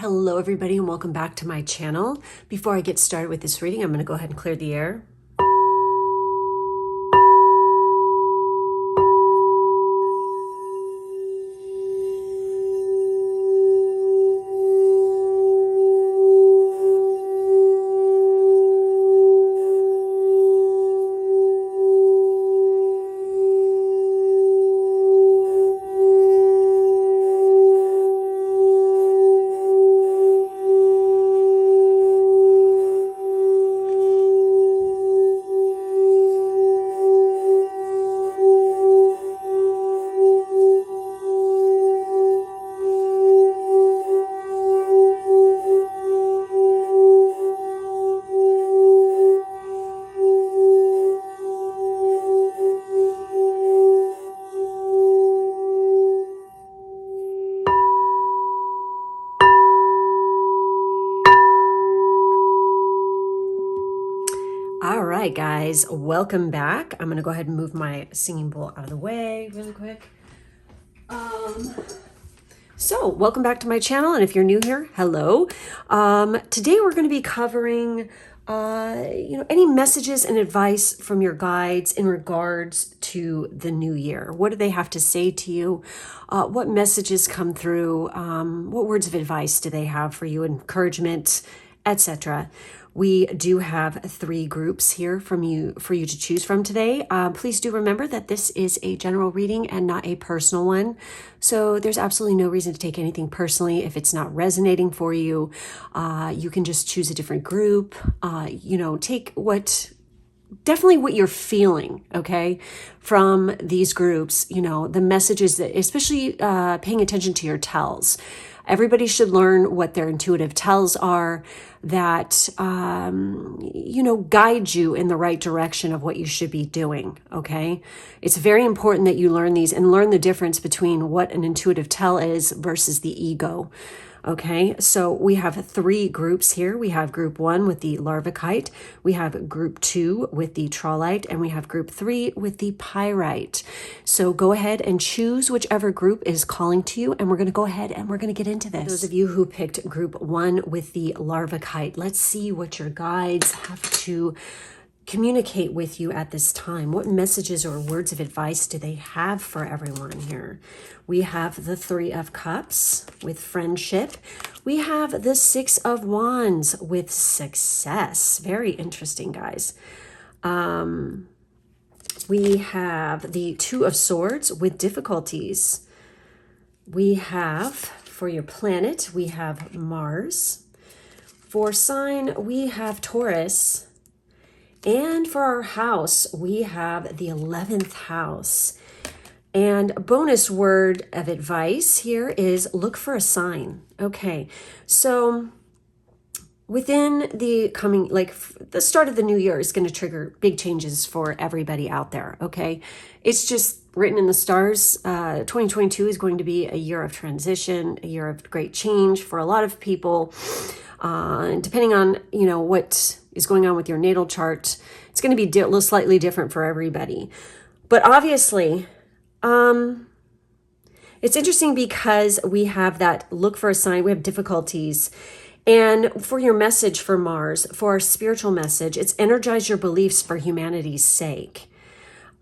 Hello everybody and welcome back to my channel. Before I get started with this reading, I'm going to go ahead and clear the air. All right, guys, welcome back. I'm going to go ahead and move my singing bowl out of the way really quick. So welcome back to my channel. And if you're new here, hello. Today we're going to be covering, any messages and advice from your guides in regards to the new year. What do they have to say to you? What messages come through? What words of advice do they have for you? Encouragement, etc. We do have 3 groups here for you to choose from today. Please do remember that this is a general reading and not a personal one. So there's absolutely no reason to take anything personally. If it's not resonating for you, you can just choose a different group. Take definitely what you're feeling, okay, from these groups, the messages that, especially paying attention to your tells. Everybody should learn what their intuitive tells are that, guide you in the right direction of what you should be doing, okay? It's very important that you learn these and learn the difference between what an intuitive tell is versus the ego. Okay, so we have 3 groups here. We have group 1 with the Larvikite, we have group 2 with the Trollite, and we have group 3 with the Pyrite. So go ahead and choose whichever group is calling to you, and we're going to go ahead and we're going to get into this. Those of you who picked group 1 with the Larvikite, let's see what your guides have to communicate with you at this time. What messages or words of advice do they have for everyone here? We have the 3 of Cups with friendship. We have the 6 of Wands with success. Very interesting, guys. We have the 2 of Swords with difficulties. We have, for your planet, we have Mars. For sign, we have Taurus. And for our house, we have the 11th house. And a bonus word of advice here is look for a sign. Okay, so within the coming, the start of the new year is going to trigger big changes for everybody out there, okay? It's just written in the stars. 2022 is going to be a year of transition, a year of great change for a lot of people. Depending on, what is going on with your natal chart, it's going to be a little slightly different for everybody. But obviously, it's interesting because we have that look for a sign, we have difficulties. And for your message for Mars, for our spiritual message, it's energize your beliefs for humanity's sake.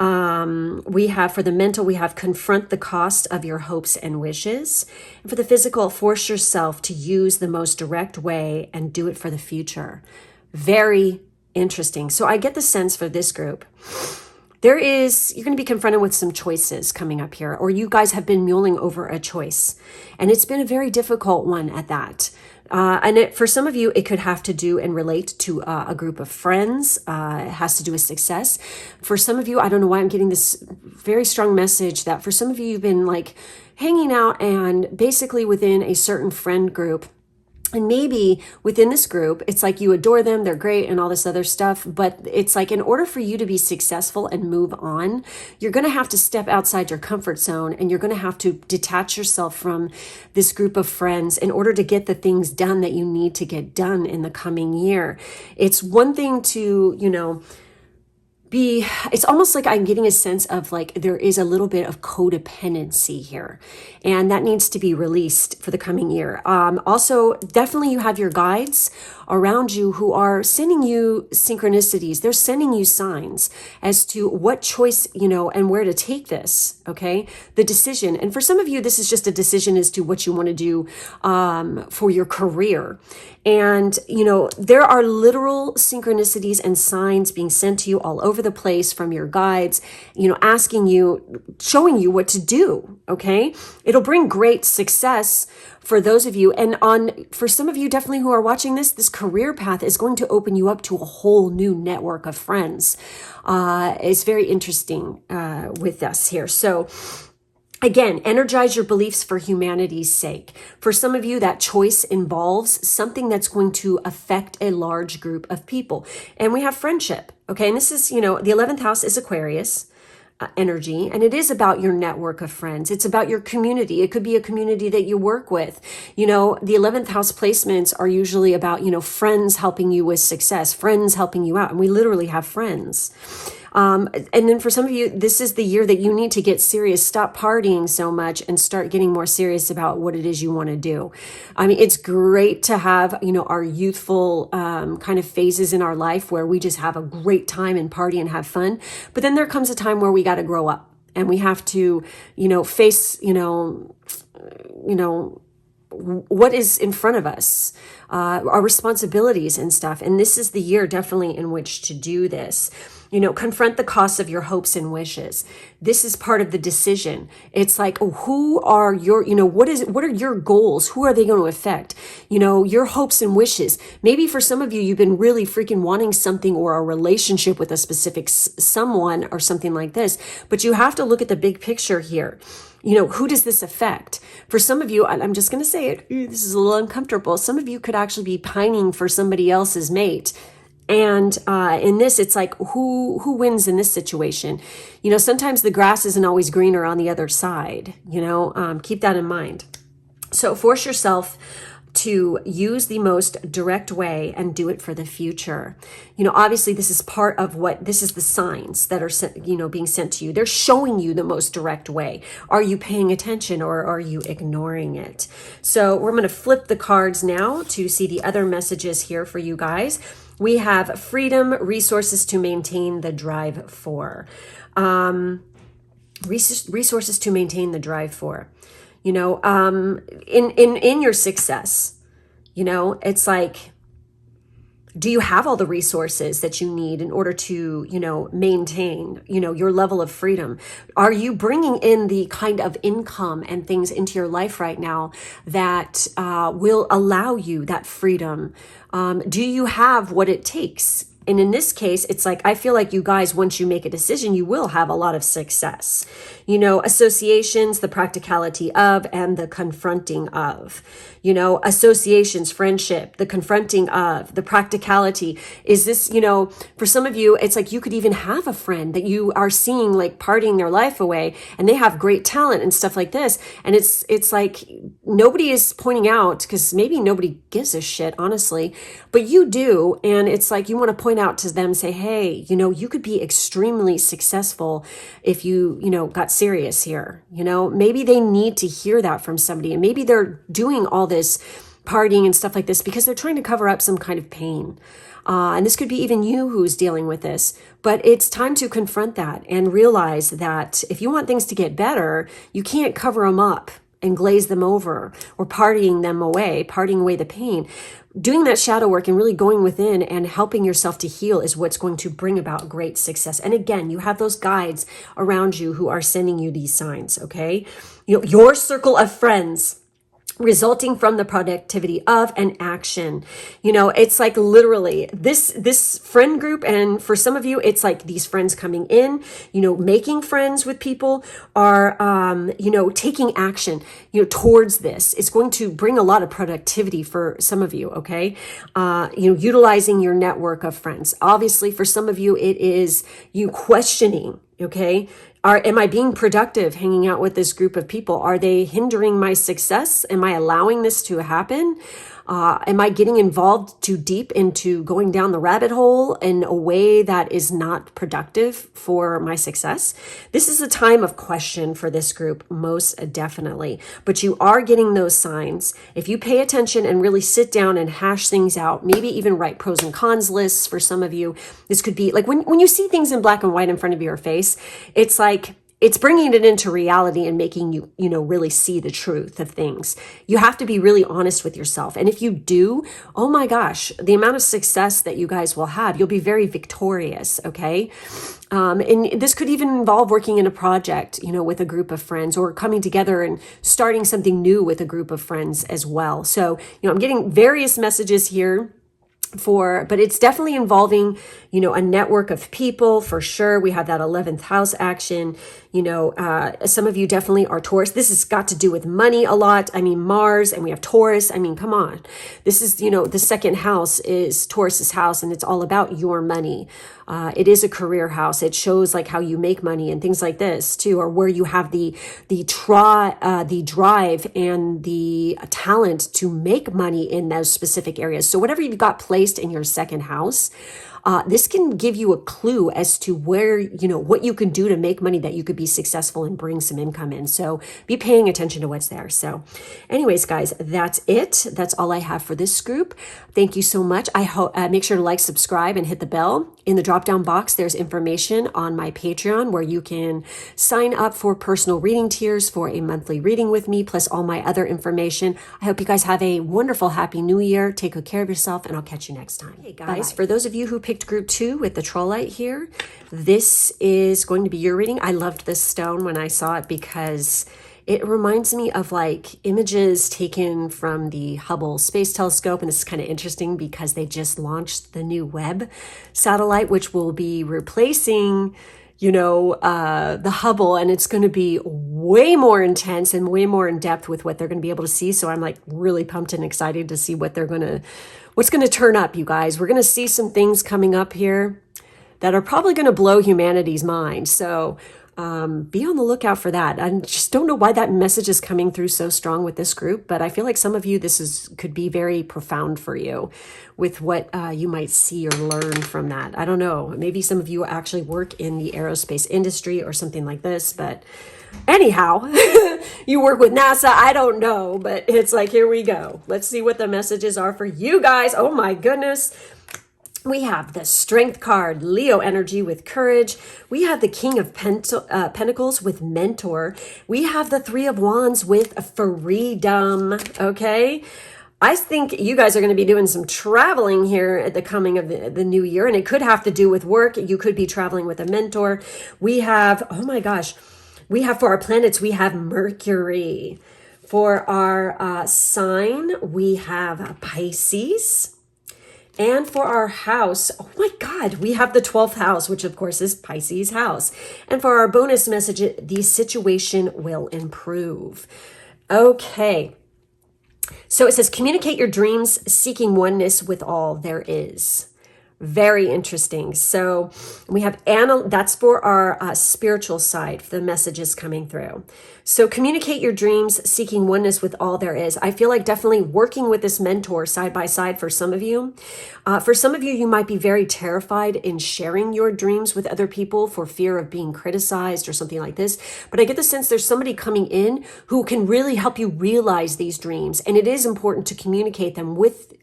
We have for the mental, we have confront the cost of your hopes and wishes. And for the physical, force yourself to use the most direct way and do it for the future. Very interesting. So I get the sense for this group, you're going to be confronted with some choices coming up here, or you guys have been mulling over a choice. And it's been a very difficult one at that. For some of you, it could have to do and relate to a group of friends. It has to do with success. For some of you, I don't know why I'm getting this very strong message that for some of you, you've been hanging out and basically within a certain friend group. And maybe within this group, it's you adore them, they're great and all this other stuff. But it's in order for you to be successful and move on, you're going to have to step outside your comfort zone and you're going to have to detach yourself from this group of friends in order to get the things done that you need to get done in the coming year. It's one thing to, it's almost like I'm getting a sense of like there is a little bit of codependency here, and that needs to be released for the coming year. Also, definitely you have your guides around you who are sending you synchronicities. They're sending you signs as to what choice, and where to take this, okay? The decision. And for some of you, this is just a decision as to what you want to do for your career. And, there are literal synchronicities and signs being sent to you all over the place from your guides, asking you, showing you what to do, okay? It'll bring great success for those of you. And for some of you definitely who are watching this career path is going to open you up to a whole new network of friends. It's very interesting with us here. So again, energize your beliefs for humanity's sake. For some of you, that choice involves something that's going to affect a large group of people. And we have friendship, okay? And this is, the 11th house is Aquarius energy, and it is about your network of friends. It's about your community. It could be a community that you work with. The 11th house placements are usually about, friends helping you with success, friends helping you out. And we literally have friends. And then for some of you, this is the year that you need to get serious, stop partying so much and start getting more serious about what it is you want to do. I mean, it's great to have, our youthful kind of phases in our life where we just have a great time and party and have fun. But then there comes a time where we got to grow up and we have to, face, what is in front of us, our responsibilities and stuff. And this is the year definitely in which to do this. Confront the costs of your hopes and wishes. This is part of the decision. It's like, who are your, what are your goals? Who are they going to affect? Your hopes and wishes. Maybe for some of you, you've been really freaking wanting something or a relationship with a specific someone or something like this, but you have to look at the big picture here. Who does this affect? For some of you, I'm just going to say it, this is a little uncomfortable. Some of you could actually be pining for somebody else's mate. And in this, it's like, who wins in this situation? Sometimes the grass isn't always greener on the other side, keep that in mind. So force yourself to use the most direct way and do it for the future. Obviously this is part of this is the signs that are being sent to you. They're showing you the most direct way. Are you paying attention or are you ignoring it? So we're going to flip the cards now to see the other messages here for you guys. We have freedom, resources to maintain the drive for. Resources to maintain the drive for. In your success, it's like, do you have all the resources that you need in order to, maintain, your level of freedom? Are you bringing in the kind of income and things into your life right now that will allow you that freedom? Do you have what it takes? And in this case, it's like, I feel like you guys, once you make a decision, you will have a lot of success. Associations, the practicality of, and the confronting of. Associations, friendship, the confronting of, the practicality. Is this, for some of you, it's like you could even have a friend that you are seeing like partying their life away and they have great talent and stuff like this. And it's like nobody is pointing out, because maybe nobody gives a shit, honestly, but you do. And it's like you want to point out to them, say, hey, you could be extremely successful if you, got serious here. Maybe they need to hear that from somebody, and maybe they're doing all this partying and stuff like this because they're trying to cover up some kind of pain. And this could be even you who's dealing with this, but it's time to confront that and realize that if you want things to get better, you can't cover them up and glaze them over or partying away the pain. Doing that shadow work and really going within and helping yourself to heal is what's going to bring about great success. And again, you have those guides around you who are sending you these signs, okay? Your circle of friends resulting from the productivity of an action. It's like literally this friend group. And for some of you, it's like these friends coming in, making friends with people are, taking action, towards this. It's going to bring a lot of productivity for some of you. Okay. Utilizing your network of friends. Obviously for some of you, it is you questioning. Okay. Am I being productive hanging out with this group of people? Are they hindering my success? Am I allowing this to happen? Am I getting involved too deep into going down the rabbit hole in a way that is not productive for my success? This is a time of question for this group, most definitely. But you are getting those signs. If you pay attention and really sit down and hash things out, maybe even write pros and cons lists for some of you. This could be like when you see things in black and white in front of your face, it's like, it's bringing it into reality and making you, really see the truth of things. You have to be really honest with yourself. And if you do, oh my gosh, the amount of success that you guys will have, you'll be very victorious, okay? And this could even involve working in a project, with a group of friends, or coming together and starting something new with a group of friends as well. So, I'm getting various messages here but it's definitely involving, a network of people for sure. We have that 11th house action. Some of you definitely are Taurus. This has got to do with money a lot. I mean, Mars, and we have Taurus. I mean, come on. This is, the second house is Taurus's house, and it's all about your money. It is a career house. It shows like how you make money and things like this too, or where you have the drive and the talent to make money in those specific areas. So whatever you've got placed in your second house, this can give you a clue as to where, what you can do to make money that you could be successful and bring some income in. So be paying attention to what's there. So anyways, guys, that's it. That's all I have for this group. Thank you so much. I hope make sure to like, subscribe, and hit the bell. In the drop-down box, there's information on my Patreon where you can sign up for personal reading tiers for a monthly reading with me, plus all my other information. I hope you guys have a wonderful, happy new year. Take good care of yourself, and I'll catch you next time. Hey guys, for those of you who picked group 2 with the Trollite here, this is going to be your reading. I loved this stone when I saw it because it reminds me of like images taken from the Hubble Space Telescope. And this is kind of interesting because they just launched the new Webb satellite, which will be replacing, the Hubble. And it's going to be way more intense and way more in depth with what they're going to be able to see. So I'm like really pumped and excited to see what's going to turn up, you guys. We're going to see some things coming up here that are probably going to blow humanity's mind. So be on the lookout for that. I just don't know why that message is coming through so strong with this group, but I feel like some of you, could be very profound for you with what you might see or learn from that. I don't know. Maybe some of you actually work in the aerospace industry or something like this, but anyhow, you work with NASA. I don't know, but it's like, here we go. Let's see what the messages are for you guys. Oh my goodness. We have the Strength card, Leo energy with courage. We have the King of Pentacles with mentor. We have the Three of Wands with freedom, okay? I think you guys are going to be doing some traveling here at the coming of the new year, and it could have to do with work. You could be traveling with a mentor. We have, oh my gosh, for our planets, we have Mercury. For our sign, we have Pisces. And for our house, oh my God, we have the 12th house, which of course is Pisces house. And for our bonus message, the situation will improve. Okay. So it says, communicate your dreams, seeking oneness with all there is. Very interesting. So we have that's for our spiritual side, the messages coming through. So communicate your dreams, seeking oneness with all there is. I feel like definitely working with this mentor side by side for some of you. For some of you, you might be very terrified in sharing your dreams with other people for fear of being criticized or something like this. But I get the sense there's somebody coming in who can really help you realize these dreams. And it is important to communicate them with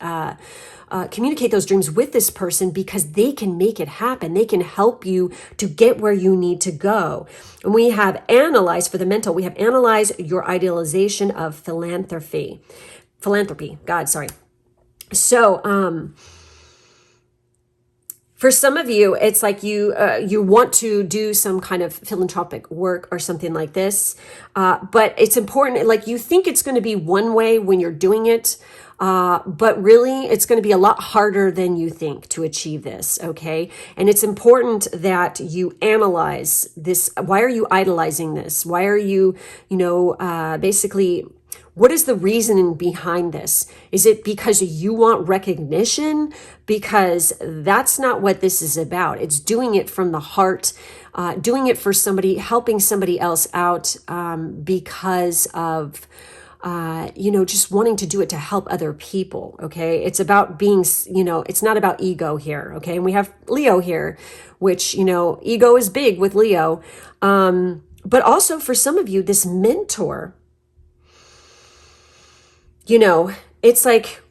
communicate those dreams with this person because they can make it happen. They can help you to get where you need to go. And we have analyze for the mental. We have analyze your idealization of philanthropy. God, sorry. So, for some of you, it's like you want to do some kind of philanthropic work or something like this. But it's important, like you think it's going to be one way when you're doing it. But really it's going to be a lot harder than you think to achieve this. Okay. And it's important that you analyze this. Why are you idolizing this? Why are you, basically What is the reasoning behind this? Is it because you want recognition? Because that's not what this is about. It's doing it from the heart, doing it for somebody, helping somebody else out, because of, just wanting to do it to help other people. Okay. It's about being, it's not about ego here. Okay. And we have Leo here, which, ego is big with Leo. But also for some of you, this mentor, it's like,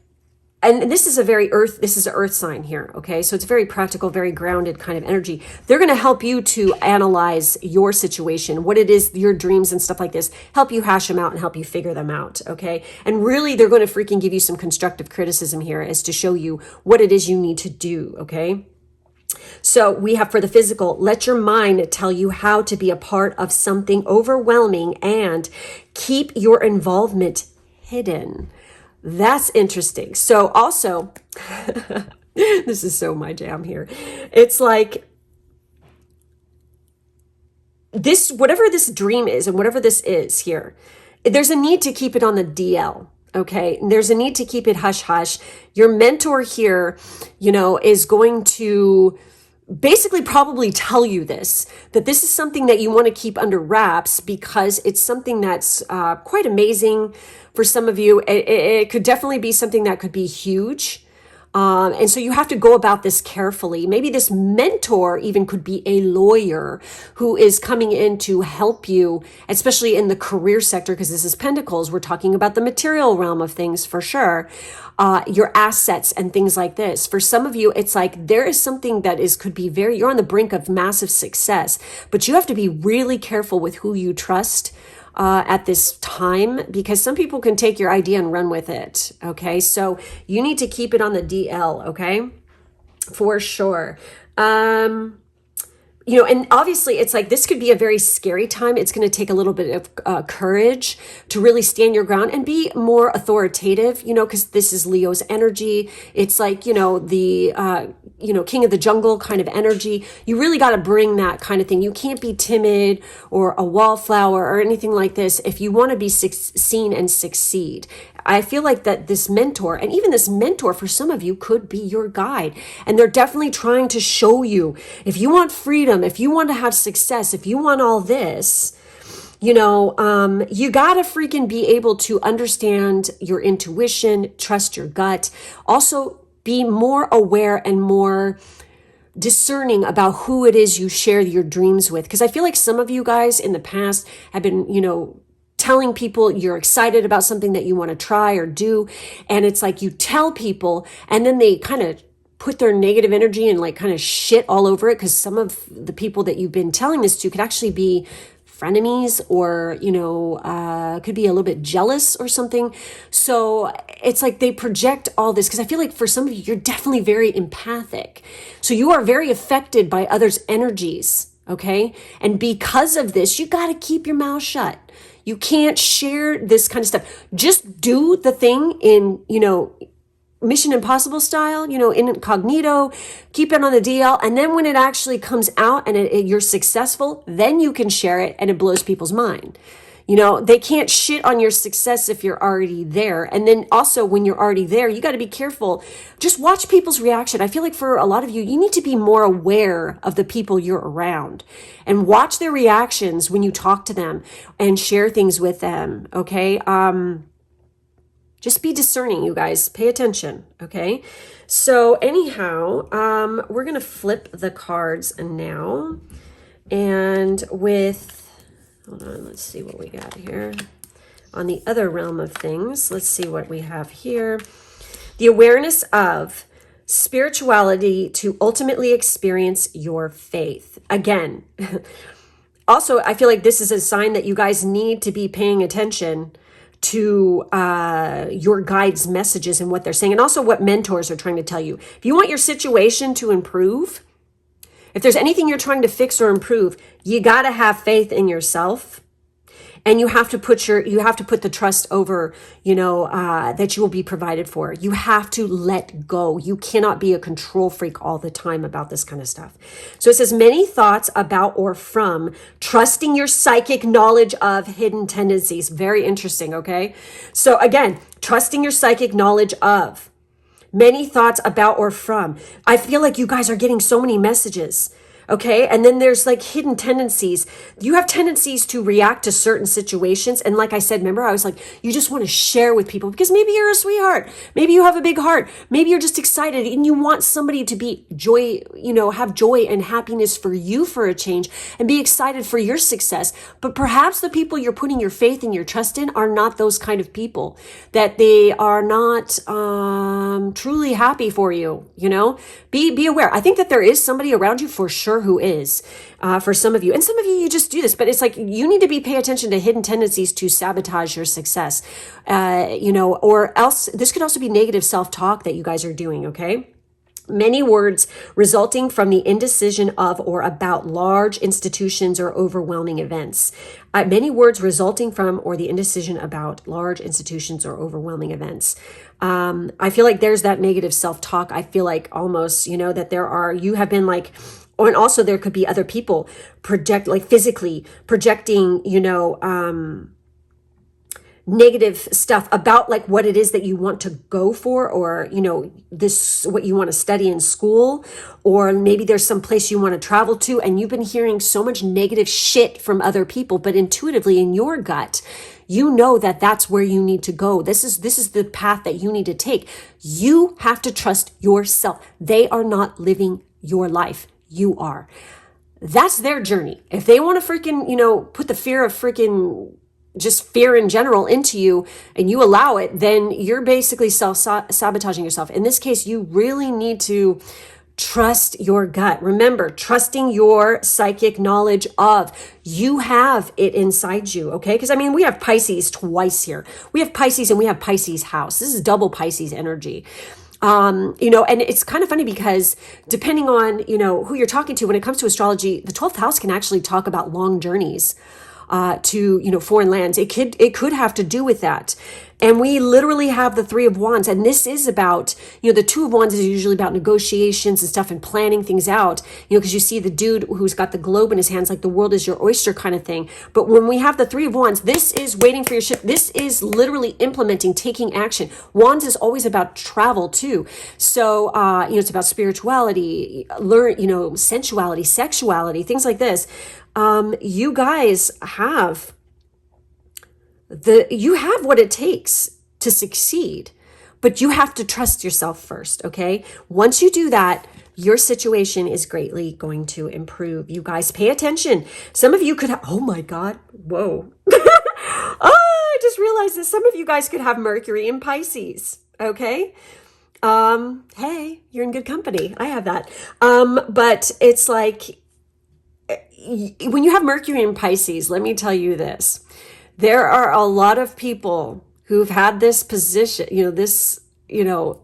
and this is this is an earth sign here. Okay. So it's very practical, very grounded kind of energy. They're going to help you to analyze your situation, what it is, your dreams and stuff like this, help you hash them out and help you figure them out. Okay. And really, they're going to freaking give you some constructive criticism here as to show you what it is you need to do. Okay. So we have for the physical, let your mind tell you how to be a part of something overwhelming and keep your involvement hidden. That's interesting. So also, this is so my jam here. It's like this, whatever this dream is and whatever this is here, there's a need to keep it on the DL. Okay. There's a need to keep it hush hush. Your mentor here, is going to basically probably tell you that this is something that you want to keep under wraps because it's something that's quite amazing for some of you. It could definitely be something that could be huge. And so you have to go about this carefully. Maybe this mentor even could be a lawyer who is coming in to help you, especially in the career sector, because this is Pentacles. We're talking about the material realm of things for sure. Your assets and things like this. For some of you, it's like there is something that could be you're on the brink of massive success, but you have to be really careful with who you trust at this time, because some people can take your idea and run with it. Okay. So you need to keep it on the DL. Okay. For sure. And obviously it's like, this could be a very scary time. It's going to take a little bit of courage to really stand your ground and be more authoritative, because this is Leo's energy. It's like, the, king of the jungle kind of energy. You really got to bring that kind of thing. You can't be timid or a wallflower or anything like this if you want to be seen and succeed. I feel like that this mentor, and even this mentor for some of you, could be your guide. And they're definitely trying to show you, if you want freedom, if you want to have success, if you want all this, you got to freaking be able to understand your intuition, trust your gut, also be more aware and more discerning about who it is you share your dreams with. Because I feel like some of you guys in the past have been, telling people you're excited about something that you want to try or do. And it's like you tell people and then they kind of put their negative energy and like kind of shit all over it. Because some of the people that you've been telling this to could actually be frenemies or, could be a little bit jealous or something. So it's like they project all this, because I feel like for some of you, you're definitely very empathic. So you are very affected by others' energies. Okay. And because of this, you got to keep your mouth shut. You can't share this kind of stuff. Just do the thing in, Mission Impossible style, incognito, keep it on the DL. And then when it actually comes out and you're successful, then you can share it and it blows people's mind. They can't shit on your success if you're already there. And then also when you're already there, you got to be careful. Just watch people's reaction. I feel like for a lot of you, you need to be more aware of the people you're around and watch their reactions when you talk to them and share things with them. Okay. Just be discerning, you guys. Pay attention. Okay. So anyhow, we're going to flip the cards now. And hold on, let's see what we got here. On the other realm of things, let's see what we have here. The awareness of spirituality to ultimately experience your faith. Again, also, I feel like this is a sign that you guys need to be paying attention to your guides' messages and what they're saying, and also what mentors are trying to tell you. If you want your situation to improve, if there's anything you're trying to fix or improve, you got to have faith in yourself. And you have to put the trust over, that you will be provided for. You have to let go. You cannot be a control freak all the time about this kind of stuff. So it says many thoughts about or from trusting your psychic knowledge of hidden tendencies. Very interesting. Okay. So again, trusting your psychic knowledge of many thoughts about or from. I feel like you guys are getting so many messages. Okay. And then there's like hidden tendencies. You have tendencies to react to certain situations. And like I said, remember, I was like, you just want to share with people because maybe you're a sweetheart. Maybe you have a big heart. Maybe you're just excited and you want somebody to be have joy and happiness for you for a change and be excited for your success. But perhaps the people you're putting your faith and your trust in are not those kind of people, that they are not truly happy for you. Be aware. I think that there is somebody around you for sure who is, for some of you. And some of you just do this, but it's like you need to pay attention to hidden tendencies to sabotage your success, or else this could also be negative self-talk that you guys are doing, okay? Many words resulting from the indecision of or about large institutions or overwhelming events. Many words resulting from or the indecision about large institutions or overwhelming events. I feel like there's that negative self-talk. I feel like almost, that you have been like, and also there could be other people physically projecting, negative stuff about like what it is that you want to go for, or, what you want to study in school, or maybe there's some place you want to travel to and you've been hearing so much negative shit from other people, but intuitively in your gut, that that's where you need to go. This is the path that you need to take. You have to trust yourself. They are not living your life. You are. That's their journey. If they want to freaking, put the fear of freaking just fear in general into you and you allow it, then you're basically self-sabotaging yourself. In this case, you really need to trust your gut. Remember, trusting your psychic knowledge of, you have it inside you, okay? Because we have Pisces twice here. We have Pisces and we have Pisces house. This is double Pisces energy. And it's kind of funny because depending on, who you're talking to, when it comes to astrology, the 12th house can actually talk about long journeys to, foreign lands. It could have to do with that. And we literally have the 3 of Wands. And this is about, the 2 of Wands is usually about negotiations and stuff and planning things out, because you see the dude who's got the globe in his hands, like the world is your oyster kind of thing. But when we have the 3 of Wands, this is waiting for your ship. This is literally implementing, taking action. Wands is always about travel too. So, it's about spirituality, sensuality, sexuality, things like this. You guys have what it takes to succeed, but you have to trust yourself first. Okay. Once you do that, your situation is greatly going to improve. You guys pay attention. Some of you could oh my God. Whoa. I just realized that some of you guys could have Mercury in Pisces. Okay. Hey, you're in good company. I have that. But it's like, when you have Mercury in Pisces, let me tell you this. There are a lot of people who've had this position, this,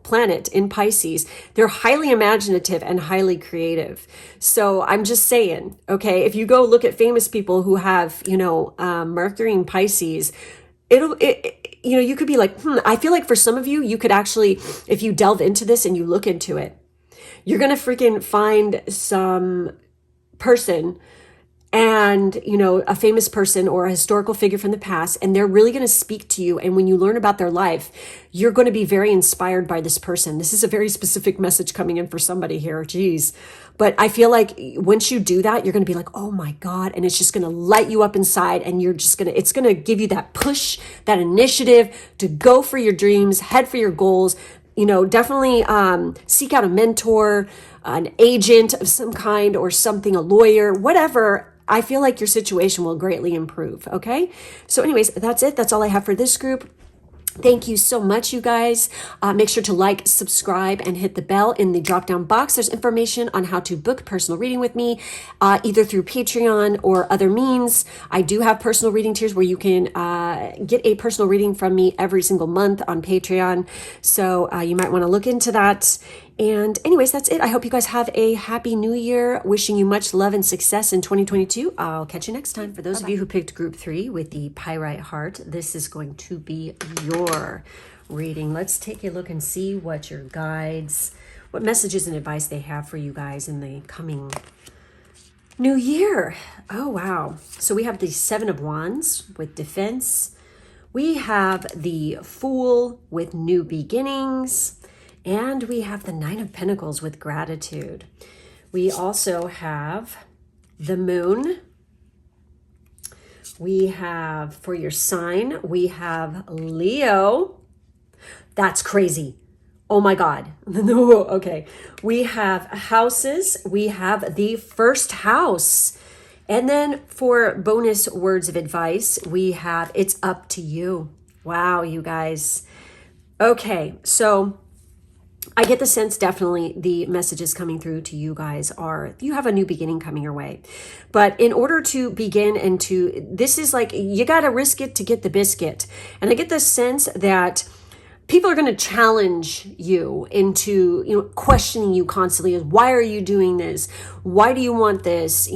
planet in Pisces. They're highly imaginative and highly creative. So I'm just saying, okay, if you go look at famous people who have, Mercury in Pisces, you could be like, I feel like for some of you, you could actually, if you delve into this and you look into it, you're going to freaking find some person and, a famous person or a historical figure from the past, and they're really going to speak to you. And when you learn about their life, you're going to be very inspired by this person. This is a very specific message coming in for somebody here. Geez. But I feel like once you do that, you're going to be like, oh my God. And it's just going to light you up inside. And it's going to give you that push, that initiative to go for your dreams, head for your goals. Definitely seek out a mentor, an agent of some kind or something, a lawyer, whatever. I feel like your situation will greatly improve. Okay. So anyways, that's it. That's all I have for this group. Thank you so much, you guys. Make sure to like, subscribe, and hit the bell in the drop-down box. There's information on how to book personal reading with me, either through Patreon or other means. I do have personal reading tiers where you can get a personal reading from me every single month on Patreon. So you might want to look into that. And anyways, that's it. I hope you guys have a happy new year. Wishing you much love and success in 2022. I'll catch you next time. For those of you who picked group 3 with the Pyrite heart, this is going to be your reading. Let's take a look and see what your guides, what messages and advice they have for you guys in the coming new year. Oh, wow. So we have the 7 of Wands with defense. We have the Fool with new beginnings. And we have the 9 of Pentacles with gratitude. We also have the Moon. We have, for your sign, we have Leo. That's crazy. Oh my God. No, okay. We have houses. We have the first house. And then for bonus words of advice, we have it's up to you. Wow, you guys. Okay, so I get the sense definitely the messages coming through to you guys are you have a new beginning coming your way. But in order to begin and to, this is like, you got to risk it to get the biscuit. And I get the sense that people are going to challenge you into, questioning you constantly. Why are you doing this? Why do you want this?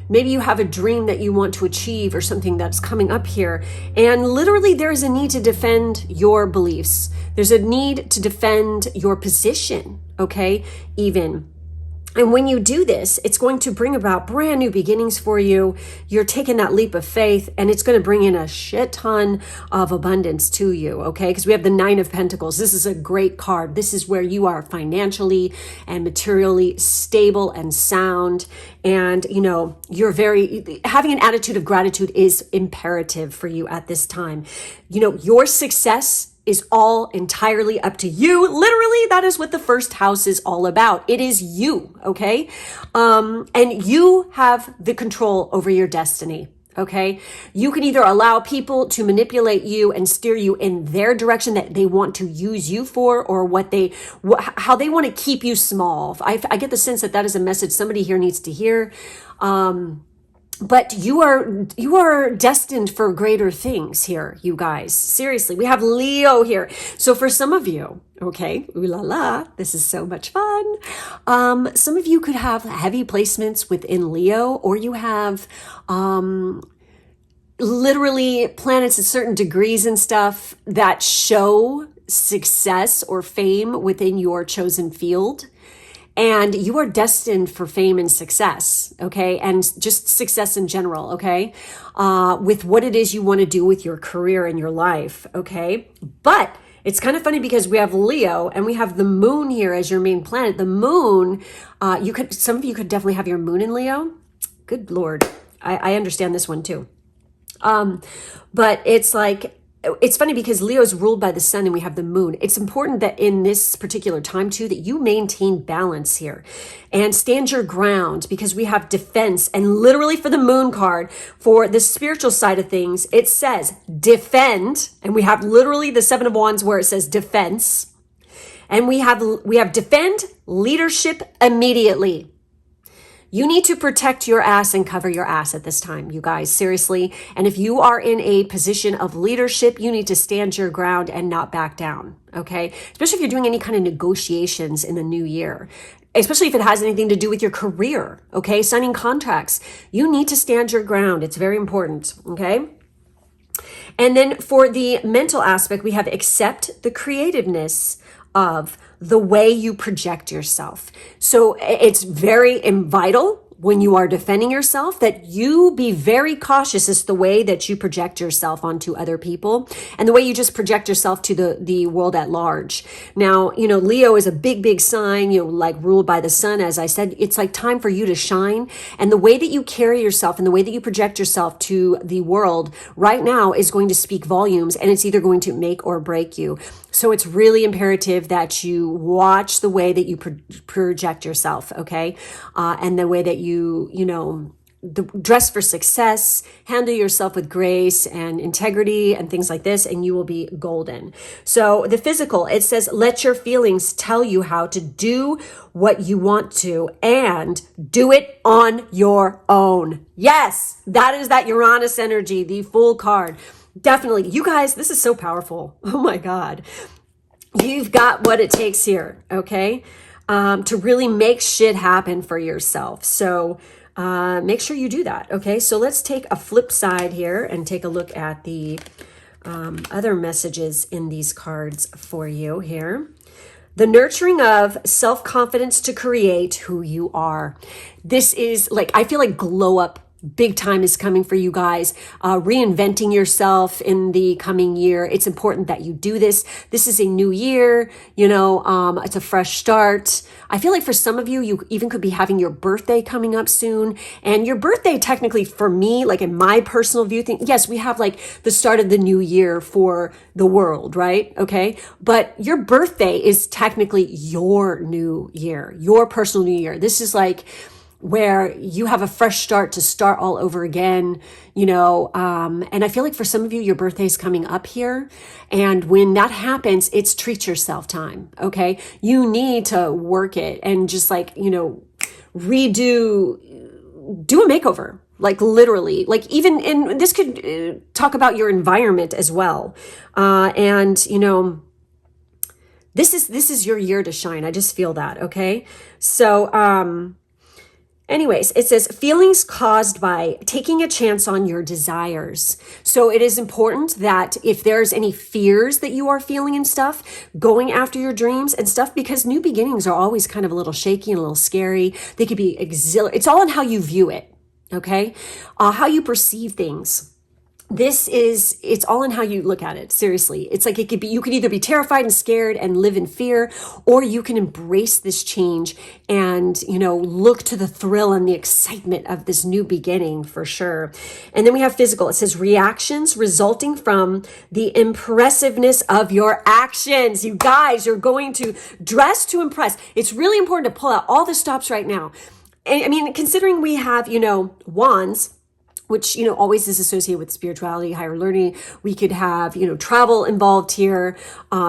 Maybe you have a dream that you want to achieve or something that's coming up here. And literally there is a need to defend your beliefs. There's a need to defend your position, okay? Even. And when you do this, it's going to bring about brand new beginnings for you. You're taking that leap of faith and it's going to bring in a shit ton of abundance to you, okay? Because we have the 9 of Pentacles. This is a great card. This is where you are financially and materially stable and sound. And, you're having an attitude of gratitude is imperative for you at this time. Your success is all entirely up to you. Literally, that is what the first house is all about. It is you, okay? And you have the control over your destiny, okay? You can either allow people to manipulate you and steer you in their direction that they want to use you for, or how they want to keep you small. I get the sense that is a message somebody here needs to hear. But you are destined for greater things here, you guys. Seriously, we have Leo here. So for some of you, okay, ooh la la, this is so much fun. Some of you could have heavy placements within Leo, or you have literally planets at certain degrees and stuff that show success or fame within your chosen field. And you are destined for fame and success, okay? And just success in general, okay? With what it is you want to do with your career and your life, okay? But it's kind of funny because we have Leo and we have the moon here as your main planet. The moon, some of you could definitely have your moon in Leo. Good Lord. I understand this one too. But it's funny because Leo is ruled by the sun and we have the moon. It's important that in this particular time too, that you maintain balance here and stand your ground, because we have defense. And literally for the moon card, for the spiritual side of things, it says defend. And we have literally the 7 of Wands where it says defense. And we have defend, leadership immediately. You need to protect your ass and cover your ass at this time, you guys, seriously. And if you are in a position of leadership, you need to stand your ground and not back down, okay? Especially if you're doing any kind of negotiations in the new year, especially if it has anything to do with your career, okay? Signing contracts, you need to stand your ground. It's very important, okay? And then for the mental aspect, we have accept the creativeness of the way you project yourself. So it's very vital when you are defending yourself that you be very cautious as the way that you project yourself onto other people and the way you just project yourself to the world at large. Now, Leo is a big sign, like ruled by the sun. As I said, it's like time for you to shine. And the way that you carry yourself and the way that you project yourself to the world right now is going to speak volumes, and it's either going to make or break you. So it's really imperative that you watch the way that you project yourself, okay? And the way that you dress for success, handle yourself with grace and integrity and things like this, and you will be golden. So the physical, it says, let your feelings tell you how to do what you want to and do it on your own. Yes, that is that Uranus energy, the Fool card. Definitely. You guys, this is so powerful. Oh my God. You've got what it takes here, okay? To really make shit happen for yourself. So make sure you do that, okay? So let's take a flip side here and take a look at the other messages in these cards for you here. The nurturing of self-confidence to create who you are. This is like, I feel like glow up big time is coming for you guys. Reinventing yourself in the coming year. It's important that you do this. This is a new year, you know, it's a fresh start. I feel like for some of you, you even could be having your birthday coming up soon. And your birthday, technically for me, like in my personal view thing, yes, we have like the start of the new year for the world, right? Okay. But your birthday is technically your new year, your personal new year. This is like, where you have a fresh start to start all over again, you know, and I feel like for some of you, your birthday is coming up here. And when that happens, it's treat yourself time, okay? You need to work it and just like, you know, do a makeover, like literally, like even, and this could talk about your environment as well. And, you know, this is your year to shine. I just feel that, okay? So, anyways, it says feelings caused by taking a chance on your desires. So it is important that if there's any fears that you are feeling and stuff, going after your dreams and stuff, because new beginnings are always kind of a little shaky and a little scary. They could be exhilarating. It's all in how you view it, okay? How you perceive things. It's all in how you look at it. Seriously. It's like you could either be terrified and scared and live in fear, or you can embrace this change and, you know, look to the thrill and the excitement of this new beginning for sure. And then we have physical. It says reactions resulting from the impressiveness of your actions. You guys are going to dress to impress. It's really important to pull out all the stops right now. And I mean, considering we have, you know, wands, which, you know, always is associated with spirituality, higher learning. We could have, you know, travel involved here,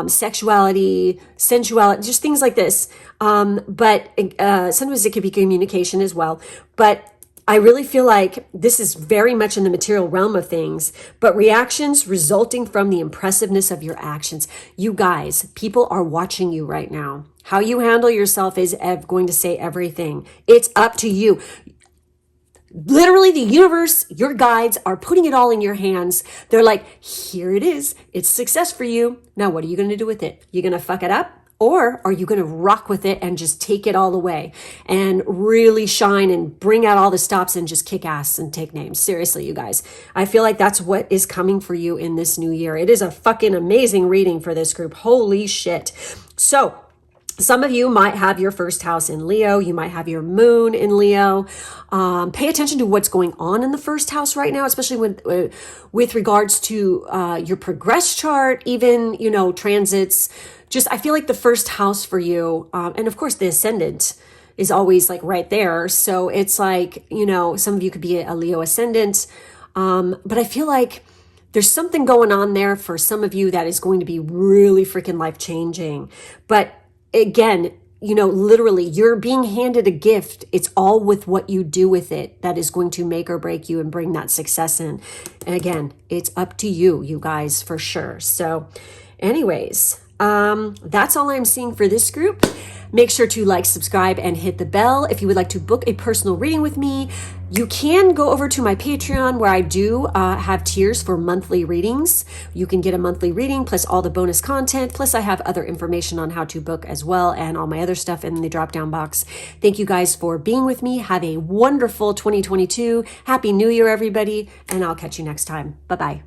sexuality, sensuality, just things like this. But sometimes it could be communication as well. But I really feel like this is very much in the material realm of things, but reactions resulting from the impressiveness of your actions. You guys, people are watching you right now. How you handle yourself is going to say everything. It's up to you. Literally, the universe, your guides are putting it all in your hands. They're like, here it is. It's success for you. Now, what are you going to do with it? You're going to fuck it up? Or are you going to rock with it and just take it all away and really shine and bring out all the stops and just kick ass and take names? Seriously, you guys, I feel like that's what is coming for you in this new year. It is a fucking amazing reading for this group. Holy shit. So, some of you might have your first house in Leo. You might have your moon in Leo. Pay attention to what's going on in the first house right now, especially with regards to your progress chart, even, you know, transits. Just, I feel like the first house for you, and of course the ascendant is always like right there. So it's like, you know, some of you could be a Leo ascendant. But I feel like there's something going on there for some of you that is going to be really freaking life changing. But again, you know, literally, you're being handed a gift. It's all with what you do with it that is going to make or break you and bring that success in. And again, it's up to you, you guys, for sure. So anyways, that's all I'm seeing for this group. Make sure to like, subscribe, and hit the bell. If you would like to book a personal reading with me, you can go over to my Patreon where I do have tiers for monthly readings. You can get a monthly reading plus all the bonus content. Plus I have other information on how to book as well and all my other stuff in the drop down box. Thank you guys for being with me. Have a wonderful 2022. Happy New Year, everybody. And I'll catch you next time. Bye-bye.